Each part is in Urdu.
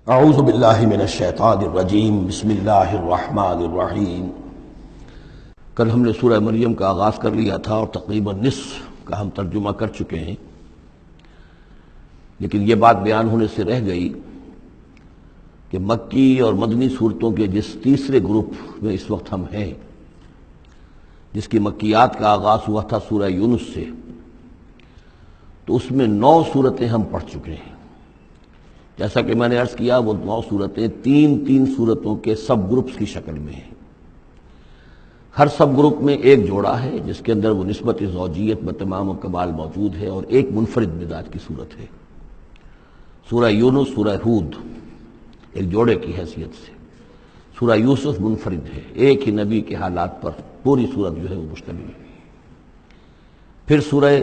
اعوذ باللہ من الشیطان الرجیم بسم اللہ الرحمن الرحیم۔ کل ہم نے سورہ مریم کا آغاز کر لیا تھا اور تقریباً نصف کا ہم ترجمہ کر چکے ہیں، لیکن یہ بات بیان ہونے سے رہ گئی کہ مکی اور مدنی صورتوں کے جس تیسرے گروپ میں اس وقت ہم ہیں، جس کی مکیات کا آغاز ہوا تھا سورہ یونس سے، تو اس میں 9 صورتیں ہم پڑھ چکے ہیں۔ جیسا کہ میں نے عرض کیا، وہ 9 صورتیں تین صورتوں کے سب گروپس کی شکل میں ہیں۔ ہر سب گروپ میں ایک جوڑا ہے جس کے اندر وہ نسبت زوجیت بتمام و کمال موجود ہے، اور ایک منفرد مزاج کی صورت ہے۔ سورہ یونس، سورہ ہود ایک جوڑے کی حیثیت سے، سورہ یوسف منفرد ہے، ایک ہی نبی کے حالات پر پوری صورت جو ہے وہ مشتمل ہے۔ پھر سورہ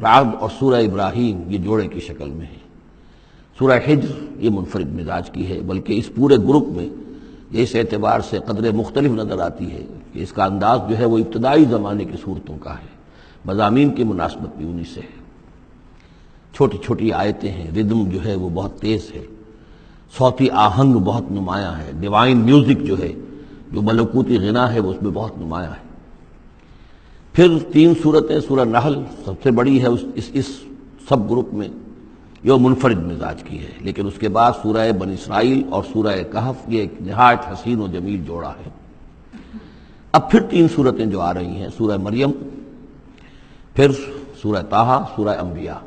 رعد اور سورہ ابراہیم یہ جوڑے کی شکل میں ہے۔ سورہ حجر یہ منفرد مزاج کی ہے، بلکہ اس پورے گروپ میں یہ اس اعتبار سے قدر مختلف نظر آتی ہے کہ اس کا انداز جو ہے وہ ابتدائی زمانے کی صورتوں کا ہے، مضامین کی مناسبت بھی انہی سے ہے۔ چھوٹی چھوٹی آیتیں ہیں، ردم جو ہے وہ بہت تیز ہے، صوتی آہنگ بہت نمایاں ہے، ڈیوائن میوزک جو ہے، جو ملکوتی غنا ہے، وہ اس میں بہت نمایاں ہے۔ پھر 3 صورتیں، سورہ نحل سب سے بڑی ہے اس سب گروپ میں، یہ منفرد مزاج کی ہے، لیکن اس کے بعد سورہ بنی اسرائیل اور سورہ کہف یہ ایک نہایت حسین و جمیل جوڑا ہے۔ اب پھر 3 صورتیں جو آ رہی ہیں، سورہ مریم، پھر سورہ طٰہٰ، سورہ انبیاء۔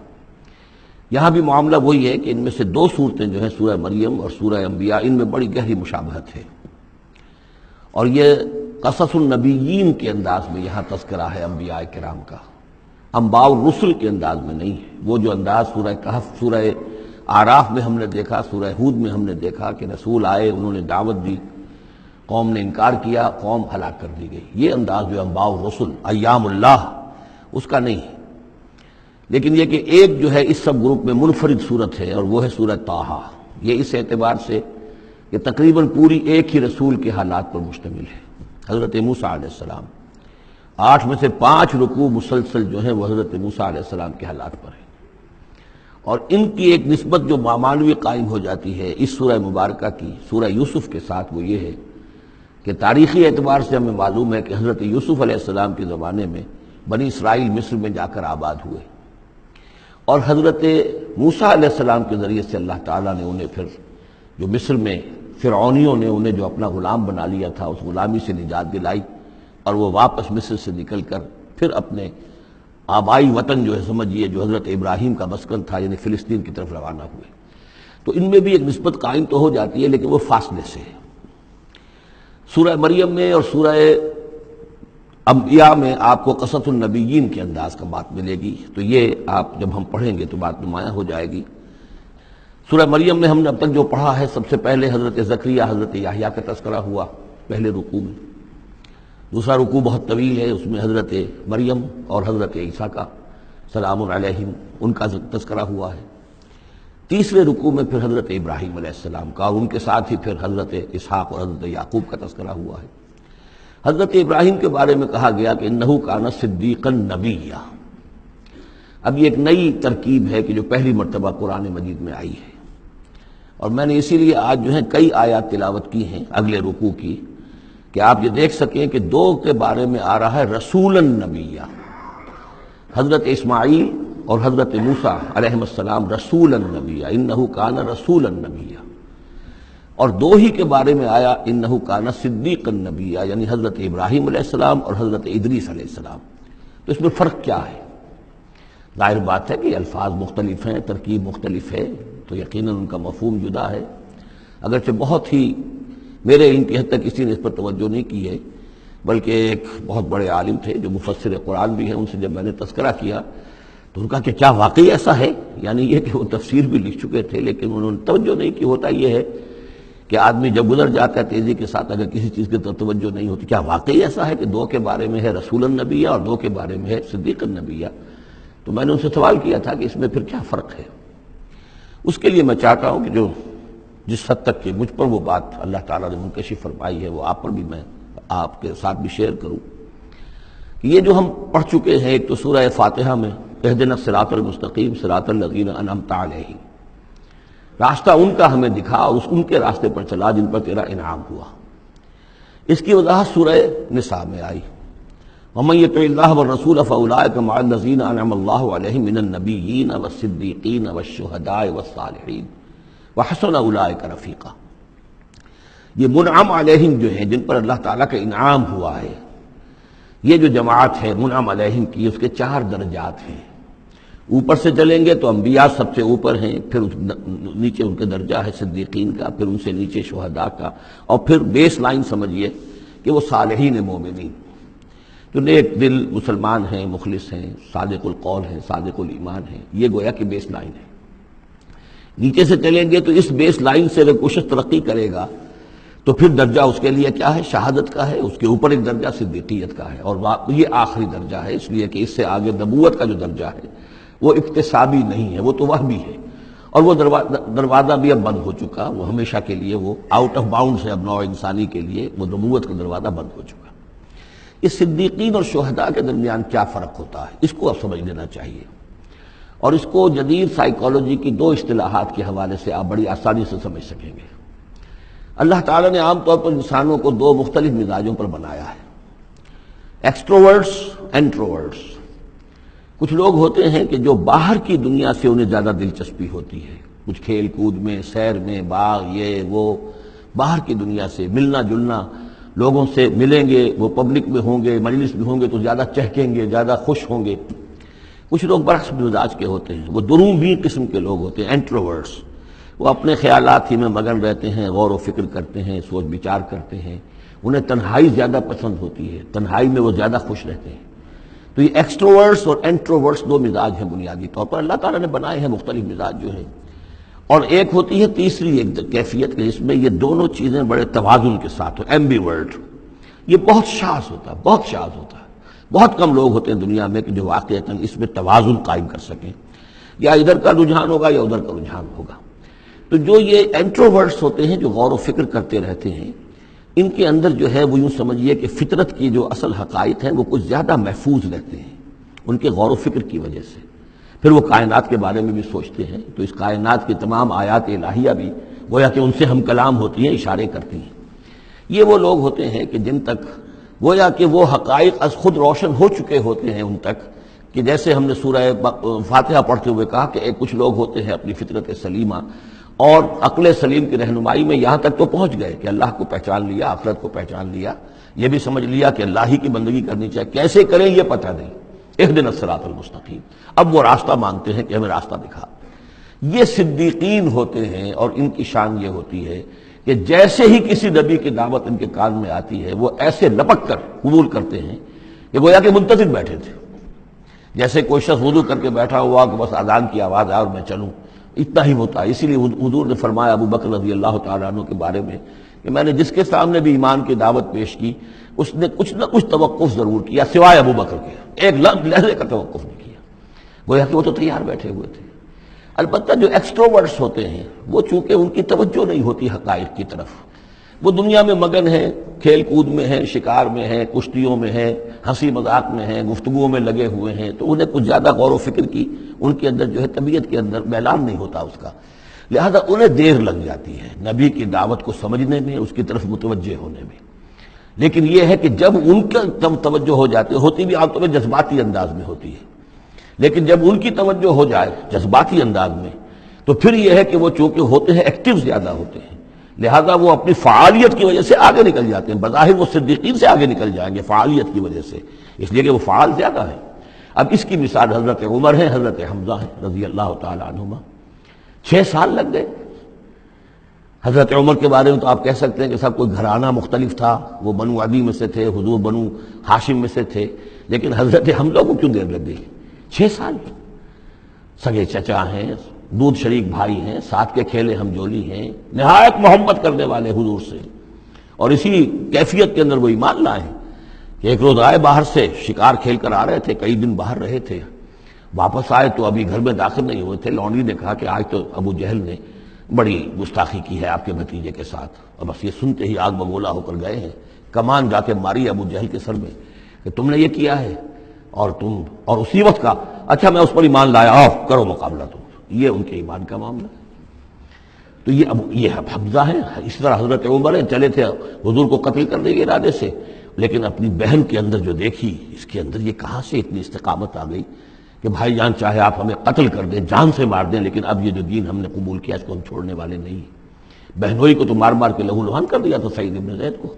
یہاں بھی معاملہ وہی ہے کہ ان میں سے 2 صورتیں جو ہیں سورہ مریم اور سورہ انبیاء، ان میں بڑی گہری مشابہت ہے، اور یہ قصص النبیین کے انداز میں یہاں تذکرہ ہے انبیاء کرام کا، انباء الرسل کے انداز میں نہیں ہے۔ وہ جو انداز سورہ کہف، سورہ اعراف میں ہم نے دیکھا، سورہ ہود میں ہم نے دیکھا کہ رسول آئے، انہوں نے دعوت دی، قوم نے انکار کیا، قوم ہلاک کر دی گئی، یہ انداز جو انباء الرسل، ایام اللہ، اس کا نہیں ہے۔ لیکن یہ کہ ایک جو ہے اس سب گروپ میں منفرد صورت ہے، اور وہ ہے سورہ طٰہٰ۔ یہ اس اعتبار سے کہ تقریباً پوری ایک ہی رسول کے حالات پر مشتمل ہے، حضرت موسیٰ علیہ السلام۔ 8 میں سے 5 رکوع مسلسل جو ہیں وہ حضرت موسیٰ علیہ السلام کے حالات پر ہیں، اور ان کی ایک نسبت جو معنوی قائم ہو جاتی ہے اس سورہ مبارکہ کی سورہ یوسف کے ساتھ، وہ یہ ہے کہ تاریخی اعتبار سے ہمیں معلوم ہے کہ حضرت یوسف علیہ السلام کے زمانے میں بنی اسرائیل مصر میں جا کر آباد ہوئے، اور حضرت موسیٰ علیہ السلام کے ذریعے سے اللہ تعالیٰ نے انہیں پھر جو مصر میں فرعونیوں نے انہیں جو اپنا غلام بنا لیا تھا، اس غلامی سے نجات دلائی، اور وہ واپس مصر سے نکل کر پھر اپنے آبائی وطن جو ہے سمجھیے، جو حضرت ابراہیم کا مسکن تھا، یعنی فلسطین کی طرف روانہ ہوئے۔ تو ان میں بھی ایک نسبت قائم تو ہو جاتی ہے، لیکن وہ فاصلے سے ہے۔ سورہ مریم میں اور سورہ انبیاء میں آپ کو قصص النبیین کے انداز کا بات ملے گی، تو یہ آپ جب ہم پڑھیں گے تو بات نمایاں ہو جائے گی۔ سورہ مریم میں ہم نے اب تک جو پڑھا ہے، سب سے پہلے حضرت زکریا، حضرت یحییٰ کا تذکرہ ہوا پہلے رکوع میں۔ دوسرا رکوع بہت طویل ہے، اس میں حضرت مریم اور حضرت عیسیٰ کا سلام علیہم ان کا تذکرہ ہوا ہے۔ تیسرے رکوع میں پھر حضرت ابراہیم علیہ السلام کا، اور ان کے ساتھ ہی پھر حضرت اسحاق اور حضرت یعقوب کا تذکرہ ہوا ہے۔ حضرت ابراہیم کے بارے میں کہا گیا کہ انہ کان صدیقا نبیا۔ اب یہ ایک نئی ترکیب ہے کہ جو پہلی مرتبہ قرآن مجید میں آئی ہے، اور میں نے اسی لیے آج جو ہے کئی آیات تلاوت کی ہیں اگلے رکوع کی، کہ آپ یہ دیکھ سکیں کہ 2 کے بارے میں آ رہا ہے رسولا نبیہ، حضرت اسماعیل اور حضرت موسیٰ علیہ السلام رسولا نبیہ، انہ کان رسولا نبیہ، اور 2 ہی کے بارے میں آیا انہ کان صدیقا نبیہ، یعنی حضرت ابراہیم علیہ السلام اور حضرت ادریس علیہ السلام۔ تو اس میں فرق کیا ہے؟ ظاہر بات ہے کہ الفاظ مختلف ہیں، ترکیب مختلف ہے، تو یقیناً ان کا مفہوم جدا ہے۔ اگرچہ بہت ہی میرے علم کی حد تک کسی نے اس پر توجہ نہیں کی ہے، بلکہ ایک بہت بڑے عالم تھے جو مفسر قرآن بھی ہیں، ان سے جب میں نے تذکرہ کیا تو ان کا کہ کیا واقعی ایسا ہے؟ یعنی یہ کہ وہ تفسیر بھی لکھ چکے تھے، لیکن انہوں نے توجہ نہیں کی۔ ہوتا یہ ہے کہ آدمی جب گزر جاتا ہے تیزی کے ساتھ، اگر کسی چیز کی طرف توجہ نہیں ہوتی، کیا واقعی ایسا ہے کہ 2 کے بارے میں ہے رسول النبیہ اور 2 کے بارے میں ہے صدیق النبیہ؟ تو میں نے ان سے سوال کیا تھا کہ اس میں پھر کیا فرق ہے۔ اس کے لیے میں چاہتا ہوں کہ جو جس حد تک کہ مجھ پر وہ بات اللہ تعالیٰ نے منکشف فرمائی ہے، وہ آپ پر بھی میں آپ کے ساتھ بھی شیئر کروں۔ یہ جو ہم پڑھ چکے ہیں، ایک تو سورہ فاتحہ میں اہدنا الصراط المستقیم صراط الذین انعمت علیہم، راستہ ان کا ہمیں دکھا اور ان کے راستے پر چلا جن پر تیرا انعام ہوا۔ اس کی وضاحت سورہ نساء میں آئی، وَمَن يُطِعِ اللَّهَ وَالرَّسُولَ فَأُولَٰئِكَ مَعَ الَّذِينَ أَنْعَمَ اللَّهُ عَلَيْهِم مِّنَ النَّبِيِّينَ وَالصِّدِّيقِينَ وَالشُّهَدَاءِ وَالصَّالِحِينَ وَحَسُنَ أُولَٰئِكَ رَفِيقًا۔ یہ منعم علیہم جو ہیں، جن پر اللہ تعالیٰ کا انعام ہوا ہے، یہ جو جماعت ہے منعم علیہم کی، اس کے 4 درجات ہیں۔ اوپر سے چلیں گے تو انبیاء سب سے اوپر ہیں، پھر نیچے ان کے درجہ ہے صدیقین کا، پھر ان سے نیچے شہداء کا، اور پھر بیس لائن سمجھیے کہ وہ صالحین مومنین جو نیک دل مسلمان ہیں، مخلص ہیں، صادق القول ہیں، صادق الایمان ہیں، یہ گویا کہ بیس لائن ہے۔ نیچے سے چلیں گے تو اس بیس لائن سے اگر کوشش ترقی کرے گا تو پھر درجہ اس کے لیے کیا ہے؟ شہادت کا ہے، اس کے اوپر ایک درجہ صدیقیت کا ہے، اور یہ آخری درجہ ہے، اس لیے کہ اس سے آگے نبوت کا جو درجہ ہے وہ اکتسابی نہیں ہے، وہ تو وہمی ہے، اور وہ دروازہ بھی اب بند ہو چکا، وہ ہمیشہ کے لیے وہ آؤٹ آف باؤنڈز ہے اب نوع انسانی کے لیے، وہ نبوت کا دروازہ بند ہو چکا۔ اس صدیقین اور شہداء کے درمیان کیا فرق ہوتا ہے، اس کو اب سمجھ لینا چاہیے، اور اس کو جدید سائیکالوجی کی 2 اصطلاحات کے حوالے سے آپ بڑی آسانی سے سمجھ سکیں گے۔ اللہ تعالیٰ نے عام طور پر انسانوں کو 2 مختلف مزاجوں پر بنایا ہے، ایکسٹروورٹس، انٹروورٹس۔ کچھ لوگ ہوتے ہیں کہ جو باہر کی دنیا سے انہیں زیادہ دلچسپی ہوتی ہے، کچھ کھیل کود میں، سیر میں، باغ، یہ وہ، باہر کی دنیا سے ملنا جلنا، لوگوں سے ملیں گے، وہ پبلک میں ہوں گے، مجلس میں ہوں گے تو زیادہ چہکیں گے، زیادہ خوش ہوں گے۔ کچھ لوگ برعکس مزاج کے ہوتے ہیں، وہ دروبین قسم کے لوگ ہوتے ہیں، انٹروورٹس۔ وہ اپنے خیالات ہی میں مگن رہتے ہیں، غور و فکر کرتے ہیں، سوچ بچار کرتے ہیں، انہیں تنہائی زیادہ پسند ہوتی ہے، تنہائی میں وہ زیادہ خوش رہتے ہیں۔ تو یہ ایکسٹروورٹس اور انٹروورٹس 2 مزاج ہیں بنیادی طور پر، اللہ تعالیٰ نے بنائے ہیں مختلف مزاج جو ہیں۔ اور ایک ہوتی ہے تیسری ایک کیفیت کہ اس میں یہ دونوں چیزیں بڑے توازن کے ساتھ ہو، ایمبیورٹ۔ یہ بہت شاذ ہوتا ہے، بہت شاذ ہوتا ہے، بہت کم لوگ ہوتے ہیں دنیا میں کہ جو واقعتاً اس میں توازن قائم کر سکیں، یا ادھر کا رجحان ہوگا یا ادھر کا رجحان ہوگا۔ تو جو یہ انٹروورٹس ہوتے ہیں، جو غور و فکر کرتے رہتے ہیں، ان کے اندر جو ہے وہ یوں سمجھیے کہ فطرت کی جو اصل حقائق ہیں وہ کچھ زیادہ محفوظ رہتے ہیں ان کے غور و فکر کی وجہ سے۔ پھر وہ کائنات کے بارے میں بھی سوچتے ہیں، تو اس کائنات کی تمام آیات الہیہ بھی گویا کہ ان سے ہم کلام ہوتی ہیں، اشارے کرتی ہیں۔ یہ وہ لوگ ہوتے ہیں کہ جن تک گویا کہ وہ حقائق از خود روشن ہو چکے ہوتے ہیں ان تک، کہ جیسے ہم نے سورہ فاتحہ پڑھتے ہوئے کہا کہ کچھ لوگ ہوتے ہیں اپنی فطرت سلیمہ اور عقل سلیم کی رہنمائی میں یہاں تک تو پہنچ گئے کہ اللہ کو پہچان لیا، آخرت کو پہچان لیا، یہ بھی سمجھ لیا کہ اللہ ہی کی بندگی کرنی چاہیے، کیسے کریں یہ پتہ نہیں، اہدنا الصراط المستقیم، اب وہ راستہ مانگتے ہیں کہ ہمیں راستہ دکھا۔ یہ صدیقین ہوتے ہیں، اور ان کی شان یہ ہوتی ہے کہ جیسے ہی کسی نبی کی دعوت ان کے کان میں آتی ہے وہ ایسے لپک کر قبول کرتے ہیں کہ گویا کہ منتظر بیٹھے تھے، جیسے کوئی شخص وضو کر کے بیٹھا ہوا کہ بس اذان کی آواز آئے اور میں چلوں، اتنا ہی ہوتا ہے۔ اسی لیے حضور نے فرمایا ابو بکر رضی اللہ تعالیٰ عنہ کے بارے میں کہ میں نے جس کے سامنے بھی ایمان کی دعوت پیش کی اس نے کچھ نہ کچھ توقف ضرور کیا، سوائے ابو بکر کے ایک لحظے کا توقف نہیں کیا، گویا کہ وہ تو تیار بیٹھے ہوئے تھے۔ البتہ جو ایکسٹروورٹس ہوتے ہیں وہ چونکہ ان کی توجہ نہیں ہوتی حقائق کی طرف، وہ دنیا میں مگن ہیں، کھیل کود میں ہیں، شکار میں ہیں، کشتیوں میں ہیں، ہنسی مذاق میں ہیں، گفتگوؤں میں لگے ہوئے ہیں، تو انہیں کچھ زیادہ غور و فکر کی ان کے اندر جو ہے طبیعت کے اندر میلان نہیں ہوتا اس کا، لہذا انہیں دیر لگ جاتی ہے نبی کی دعوت کو سمجھنے میں، اس کی طرف متوجہ ہونے میں۔ لیکن یہ ہے کہ جب ان کا توجہ ہو جاتی ہوتی بھی عام طور پر جذباتی انداز میں ہوتی ہے، لیکن جب ان کی توجہ ہو جائے جذباتی انداز میں تو پھر یہ ہے کہ وہ چونکہ ہوتے ہیں ایکٹیو زیادہ ہوتے ہیں، لہذا وہ اپنی فعالیت کی وجہ سے آگے نکل جاتے ہیں، بظاہر وہ صدیقین سے آگے نکل جائیں گے فعالیت کی وجہ سے، اس لیے کہ وہ فعال زیادہ ہیں۔ اب اس کی مثال حضرت عمر ہیں، حضرت حمزہ ہیں رضی اللہ تعالی عنہما، 6 سال لگ گئے۔ حضرت عمر کے بارے میں تو آپ کہہ سکتے ہیں کہ سب کوئی گھرانہ مختلف تھا، وہ بنو عدی میں سے تھے، حضور بنو ہاشم میں سے تھے، لیکن حضرت حمزہ کو کیوں دیر لگ گئی؟ 6 سال، سگے چچا ہیں، دودھ شریک بھائی ہیں، ساتھ کے کھیلے ہم جولی ہیں، نہایت محبت کرنے والے حضور سے، اور اسی کیفیت کے اندر وہ ایمان لائے کہ ایک روز آئے باہر سے، شکار کھیل کر آ رہے تھے، کئی دن باہر رہے تھے، واپس آئے تو ابھی گھر میں داخل نہیں ہوئے تھے، لونڈی نے کہا کہ آج تو ابو جہل نے بڑی گستاخی کی ہے آپ کے بھتیجے کے ساتھ، اور بس یہ سنتے ہی آگ بگولا ہو کر گئے ہیں، کمان جا کے ماری ابو جہل کے سر میں کہ تم نے یہ کیا ہے، اور اسی وقت کا اچھا میں اس پر ایمان لایا، آؤ کرو مقابلہ تم، یہ ان کے ایمان کا معاملہ ہے۔ تو یہ حمزہ ہے، اس طرح حضرت عمر چلے تھے حضور کو قتل کرنے کے ارادے سے، لیکن اپنی بہن کے اندر جو دیکھی، اس کے اندر یہ کہاں سے اتنی استقامت آ گئی کہ بھائی جان چاہے آپ ہمیں قتل کر دیں، جان سے مار دیں، لیکن اب یہ جو دین ہم نے قبول کیا اس کو ہم چھوڑنے والے نہیں۔ بہنوئی کو تو مار مار کے لہو لہان کر دیا تھا سعید بن زید کو،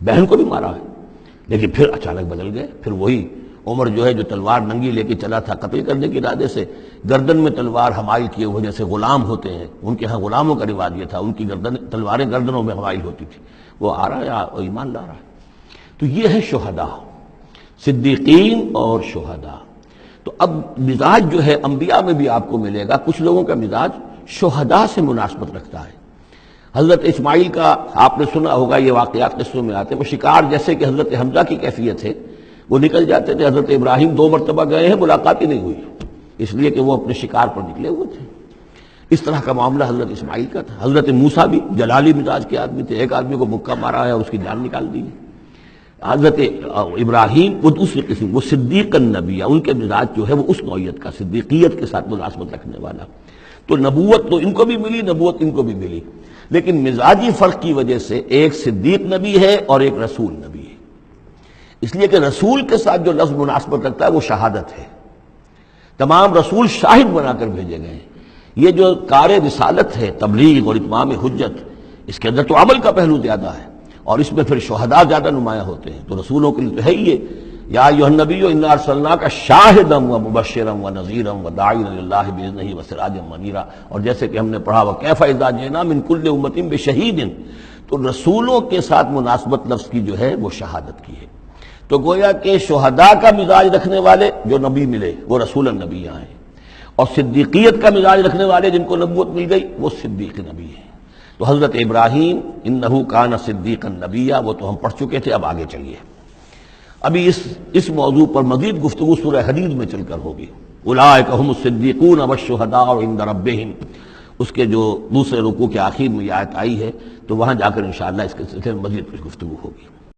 بہن کو بھی مارا ہے، لیکن پھر اچانک بدل گئے۔ پھر وہی عمر جو ہے جو تلوار ننگی لے کے چلا تھا قتل کرنے کے ارادے سے، گردن میں تلوار حمائل کیے ہوئے جیسے غلام ہوتے ہیں، ان کے ہاں غلاموں کا رواج یہ تھا، ان کی تلواریں گردنوں میں حمائل ہوتی تھی، وہ آ رہا ہے ایمان لا رہا ہے۔ تو یہ ہے شہداء، صدیقین اور شہداء۔ تو اب مزاج جو ہے انبیاء میں بھی آپ کو ملے گا، کچھ لوگوں کا مزاج شہداء سے مناسبت رکھتا ہے۔ حضرت اسماعیل کا آپ نے سنا ہوگا، یہ واقعات قصوں میں آتے ہیں، وہ شکار جیسے کہ حضرت حمزہ کی کیفیت ہے، وہ نکل جاتے تھے۔ حضرت ابراہیم 2 مرتبہ گئے ہیں، ملاقات ہی نہیں ہوئی، اس لیے کہ وہ اپنے شکار پر نکلے ہوئے تھے۔ اس طرح کا معاملہ حضرت اسماعیل کا تھا۔ حضرت موسیٰ بھی جلالی مزاج کے آدمی تھے، ایک آدمی کو مکہ مارا ہے اور اس کی جان نکال دی۔ حضرت ابراہیم وہ دوسری قسم، وہ صدیق النبی، ان کے مزاج جو ہے وہ اس نوعیت کا، صدیقیت کے ساتھ مناسبت رکھنے والا۔ تو نبوت تو ان کو بھی ملی، نبوت ان کو بھی ملی، لیکن مزاجی فرق کی وجہ سے ایک صدیق نبی ہے اور ایک رسول نبی ہے۔ اس لیے کہ رسول کے ساتھ جو لفظ مناسبت رکھتا ہے وہ شہادت ہے۔ تمام رسول شاہد بنا کر بھیجے گئے ہیں۔ یہ جو کار رسالت ہے، تبلیغ اور اتمام حجت، اس کے اندر تو عمل کا پہلو زیادہ ہے، اور اس میں پھر شہداء زیادہ نمایاں ہوتے ہیں۔ تو رسولوں کے لیے تو ہے ہی یہ، یا ایھا النبی انا ارسلناک شاہدا ومبشرا ونذیرا وداعیا الی اللہ باذنہ وسراجا منیرا، اور جیسے کہ ہم نے پڑھا وکیف اذا جئنا من کل امۃ بشہید، تو رسولوں کے ساتھ مناسبت لفظ کی جو ہے وہ شہادت کی ہے۔ تو گویا کہ شہداء کا مزاج رکھنے والے جو نبی ملے وہ رسول النبی ہیں، اور صدیقیت کا مزاج رکھنے والے جن کو نبوت مل گئی وہ صدیق نبی ہیں۔ تو حضرت ابراہیم انہ کان صدیقا نبیا، وہ تو ہم پڑھ چکے تھے، اب آگے چلیے۔ ابھی اس موضوع پر مزید گفتگو سورہ حدید میں چل کر ہوگی۔ اولئک ھم الصدیقون والشہداء عند ربہم، اس کے جو دوسرے رکوع کے آخر میں یہ آیت آئی ہے، تو وہاں جا کر انشاءاللہ اس کے سلسلے میں مزید کچھ گفتگو ہوگی۔